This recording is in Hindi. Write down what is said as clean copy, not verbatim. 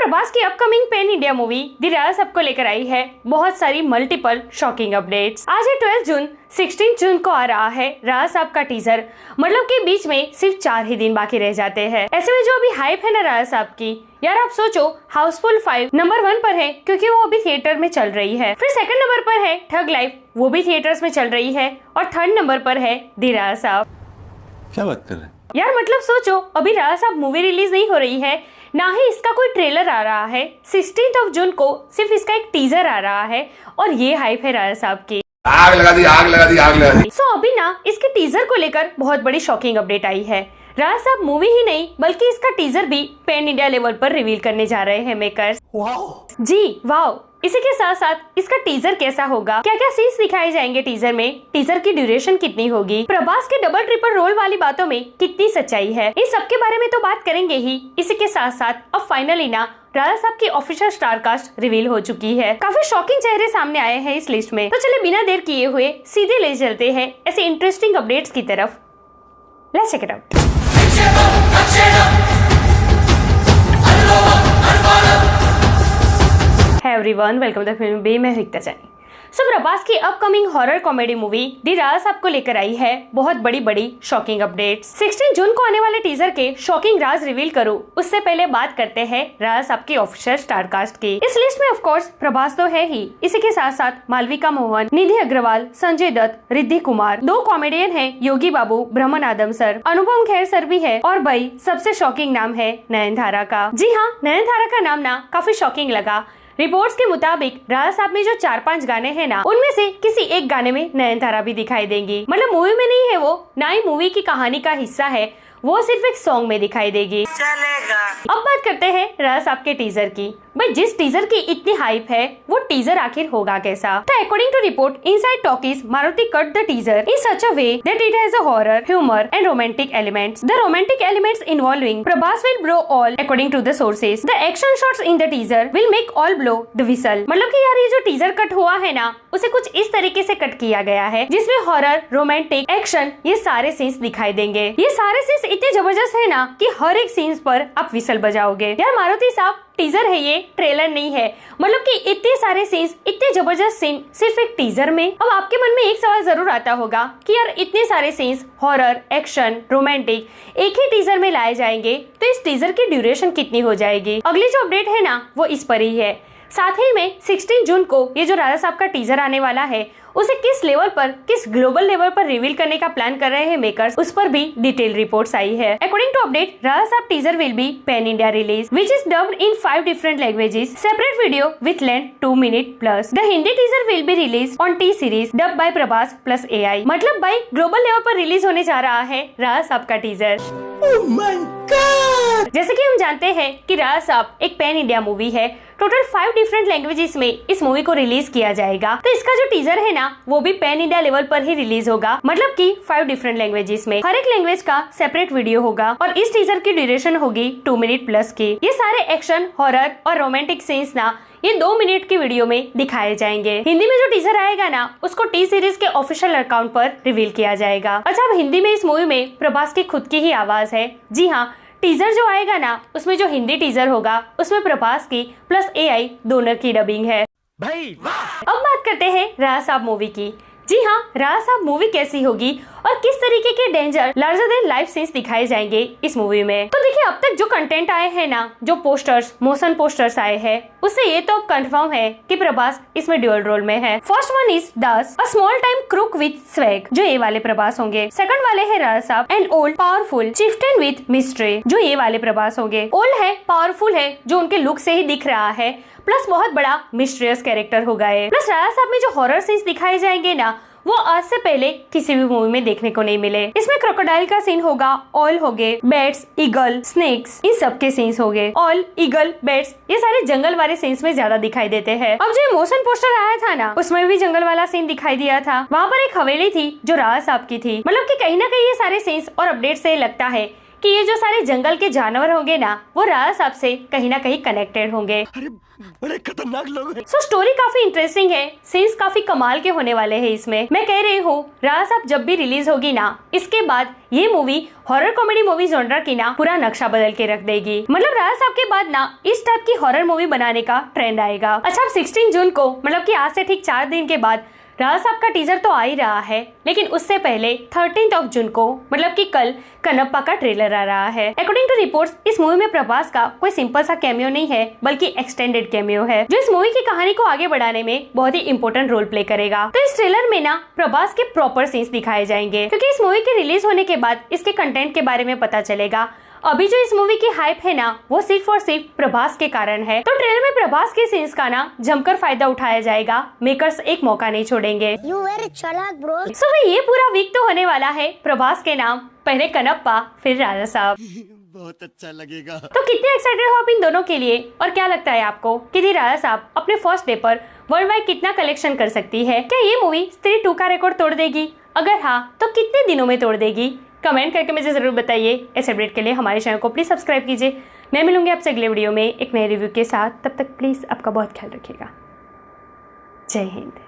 प्रभास की upcoming pan India movie the Raja Saab को लेकर आई है बहुत सारी मल्टीपल शॉकिंग अपडेट्स। आज है 12 जून, 16 जून को आ रहा है राजा साहब का टीजर। मतलब के बीच में सिर्फ 4 ही दिन बाकी रह जाते हैं। ऐसे में जो अभी हाइप है ना राजा साहब की, यार आप सोचो, हाउसफुल 5 नंबर 1 पर है क्योंकि वो अभी थिएटर में चल रही है। फिर सेकंड नंबर पर है ठग लाइफ, वो भी थिएटर्स में चल रही है। और थर्ड नंबर पर है दी राजा साहब। क्या बात कर रहे हैं यार मतलब सोचो, अभी राजा साहब मूवी रिलीज नहीं हो रही है, ना ही इसका कोई ट्रेलर आ रहा है। 16 जून को सिर्फ इसका एक टीजर आ रहा है और ये हाइप है राजा साहब की। आग लगा दी, आग लगा दी, आग लगा दी। सो अभी ना इसके टीजर को लेकर बहुत बड़ी शॉकिंग अपडेट आई है। राजा साहब मूवी ही नहीं बल्कि इसका टीजर भी पैन इंडिया लेवल पर रिवील करने जा रहे हैं मेकर्स। जी वाओ। इसी के साथ साथ इसका टीजर कैसा होगा, क्या क्या सीन्स दिखाए जाएंगे टीजर में, टीजर की ड्यूरेशन कितनी होगी, प्रभास के डबल ट्रिपल रोल वाली बातों में कितनी सच्चाई है, इन सब के बारे में तो बात करेंगे ही। इसी के साथ साथ अब फाइनली ना राजा साहब की ऑफिशियल स्टार कास्ट रिवील हो चुकी है। काफी शॉकिंग चेहरे सामने आए हैं इस लिस्ट में। तो चले बिना देर किए हुए सीधे ले चलते हैं ऐसे इंटरेस्टिंग अपडेट्स की तरफ। Let's check it out. Hey everyone, welcome to the film bay, मैं रिक्ता जानी। प्रभास की upcoming horror comedy movie the Raja Saab को लेकर आई है बहुत बड़ी शॉकिंग अपडेट्स। 16 जून को आने वाले टीजर के शॉकिंग राज रिवील करूं उससे पहले बात करते हैं राजा साहब की ऑफिशियल स्टार कास्ट की। इस लिस्ट में ऑफ कोर्स प्रभास तो है ही, इसी के साथ साथ मालविका मोहन, निधि अग्रवाल, संजय दत्त, रिद्धि कुमार, 2 कॉमेडियन हैं योगी बाबू, ब्रह्मन आदम सर, अनुपम खेर सर भी है, और भाई सबसे शॉकिंग नाम है नयनतारा का। जी हाँ, नयनतारा का नाम ना काफी शॉकिंग लगा। रिपोर्ट्स के मुताबिक राजा साहब में जो 4-5 गाने हैं ना, उनमें से किसी एक गाने में नयनतारा भी दिखाई देंगी। मतलब मूवी में नहीं है वो, ना ही मूवी की कहानी का हिस्सा है, वो सिर्फ एक सॉन्ग में दिखाई देगी। चलेगा। अब बात करते हैं राजा साहब के टीजर की। भाई जिस टीजर की इतनी हाइप है, वो टीजर आखिर होगा कैसा? तो according to report, Inside Talkies Maruthi cut the teaser in such a way that it has a horror, humour and romantic elements. The romantic elements involving Prabhas will blow all according to the sources. The action shots in the teaser will make all blow the whistle. मतलब कि यार ये जो टीजर कट हुआ है ना, उसे कुछ इस तरीके से कट किया गया है जिसमें हॉरर, रोमांटिक, एक्शन ये सारे सीन्स दिखाई देंगे। ये सारे सीन्स इतने जबरदस्त है ना कि हर एक सीन्स पर आप विसल बजाओगे। यार मारुति साहब, टीजर है ये, ट्रेलर नहीं है। मतलब कि इतने सारे सीन्स, इतने जबरदस्त सीन सिर्फ एक टीजर में। अब आपके मन में एक सवाल जरूर आता होगा कि यार इतने सारे सीन्स हॉरर, एक्शन, रोमांटिक एक ही टीजर में लाए जाएंगे तो इस टीजर की ड्यूरेशन कितनी हो जाएगी? अगली जो अपडेट है ना, वो इस पर ही है। साथ ही में 16 जून को ये जो राजा साहब का टीजर आने वाला है, उसे किस लेवल पर, किस ग्लोबल लेवल पर रिवील करने का प्लान कर रहे हैं मेकर्स, उस पर भी डिटेल रिपोर्ट्स आई है। According to update, Raja Saab teaser will be pan India release which is dubbed in 5 different languages, separate video with length 2 minute plus. The Hindi teaser will be release on T Series dub by Prabhas plus AI। मतलब भाई ग्लोबल लेवल पर रिलीज होने जा रहा है राजा साहब का टीजर। Oh my God! जैसे कि हम जानते हैं कि राजा साहब एक पैन इंडिया मूवी है। टोटल 5 डिफरेंट लैंग्वेजेस में इस मूवी को रिलीज किया जाएगा। तो इसका जो टीजर है ना, वो भी पैन इंडिया लेवल पर ही रिलीज होगा। मतलब कि 5 डिफरेंट लैंग्वेजेस में हर एक लैंग्वेज का सेपरेट वीडियो होगा और इस टीजर की ड्यूरेशन होगी 2 मिनट प्लस की। ये सारे एक्शन, हॉरर और रोमांटिक सीन्स ना ये 2 मिनट की वीडियो में दिखाए जाएंगे। हिंदी में जो टीजर आएगा ना, उसको टी सीरीज के ऑफिशियल अकाउंट पर रिवील किया जाएगा। अच्छा, अब हिंदी में इस मूवी में प्रभास की खुद की ही आवाज है। जी हाँ, टीजर जो आएगा ना, उसमें जो हिंदी टीजर होगा उसमें प्रभास की प्लस AI दोनों की डबिंग है। भाई अब बात करते हैं राजा साहब मूवी की। जी हाँ, राजा साहब मूवी कैसी होगी और किस तरीके के danger, larger than life scenes दिखाए जाएंगे इस मूवी में। तो देखिए, अब तक जो कंटेंट आए हैं ना, जो पोस्टर्स, मोशन पोस्टर्स आए हैं, उससे ये तो कंफर्म है कि प्रभास इसमें ड्यूअल रोल में है। First one is Das, a small time crook with swag, जो ये वाले प्रभास होंगे। सेकंड वाले है राजा साहब, and old powerful chieftain with mystery, जो ये वाले प्रभास होंगे। ओल्ड है, पावरफुल है, जो उनके लुक से ही दिख रहा है, प्लस बहुत बड़ा मिस्ट्रियस कैरेक्टर होगा ये। प्लस राजा साहब में जो हॉरर सीन्स दिखाए जाएंगे ना, वो आज से पहले किसी भी मूवी में देखने को नहीं मिले। इसमें क्रोकोडाइल का सीन होगा, ऑल हो गए, बैट्स, ईगल, स्नेक्स, इन सब के सीन्स हो गए। ऑल, ईगल, बैट्स ये सारे जंगल वाले सीन्स में ज्यादा दिखाई देते हैं। अब जो मोशन पोस्टर आया था ना, उसमें भी जंगल वाला सीन दिखाई दिया था। वहाँ पर एक हवेली थी जो राजा साहब की थी। मतलब कि कहीं ना कहीं ये सारे सीन्स और अपडेट से लगता है कि ये जो सारे जंगल के जानवर होंगे ना, वो राजा साहब से कहीं ना कहीं कनेक्टेड होंगे। अरे बड़े खतरनाक लोग हैं। सो स्टोरी काफी इंटरेस्टिंग है, सीन्स काफी कमाल के होने वाले हैं इसमें। मैं कह रही हूँ राजा साहब जब भी रिलीज होगी ना, इसके बाद ये movie horror comedy movie genre की ना पूरा नक्शा बदल के रख देगी। मतलब राजा साहब के बाद ना इस टाइप की हॉरर मूवी बनाने का ट्रेंड आएगा। अच्छा, अब 16 जून को मतलब कि आज से ठीक 4 दिन के बाद राजा साहब का टीजर तो आ ही रहा है, लेकिन उससे पहले 13 जून को मतलब कि कल कनप्पा का ट्रेलर आ रहा है। अकॉर्डिंग टू रिपोर्ट्स इस मूवी में प्रभास का कोई सिंपल सा कैमियो नहीं है, बल्कि एक्सटेंडेड कैमियो है, जो इस मूवी की कहानी को आगे बढ़ाने में बहुत ही इंपॉर्टेंट रोल प्ले करेगा। तो इस ट्रेलर में ना प्रभास के प्रॉपर सीन्स दिखाए जाएंगे, क्योंकि इस मूवी के रिलीज होने के बाद इसके कंटेंट के बारे में पता चलेगा। अभी जो इस मूवी की हाइप है ना, वो सिर्फ और सिर्फ प्रभास के कारण है। तो ट्रेलर में प्रभास के सीन्स का ना जमकर फायदा उठाया जाएगा। मेकर्स एक मौका नहीं छोड़ेंगे। You very चालाक bro। सो भाई ये पूरा वीक तो होने वाला है प्रभास के नाम, पहले कनप्पा फिर राजा साहब। बहुत अच्छा लगेगा। तो कितने एक्साइटेड हो आप इन दोनों के लिए, और क्या लगता है आपको कि दी राजा साहब अपने फर्स्ट डे पर वर्ल्ड वाइड कितना कलेक्शन कर सकती है? क्या ये मूवी स्त्री 2 का रिकॉर्ड तोड़ देगी? अगर हाँ, तो कितने दिनों में तोड़ देगी? कमेंट करके मुझे जरूर बताइए। इस अपडेट के लिए हमारे चैनल को प्लीज सब्सक्राइब कीजिए। मैं मिलूंगी आपसे अगले वीडियो में एक नए रिव्यू के साथ। तब तक प्लीज आपका बहुत ख्याल रखिएगा। जय हिंद।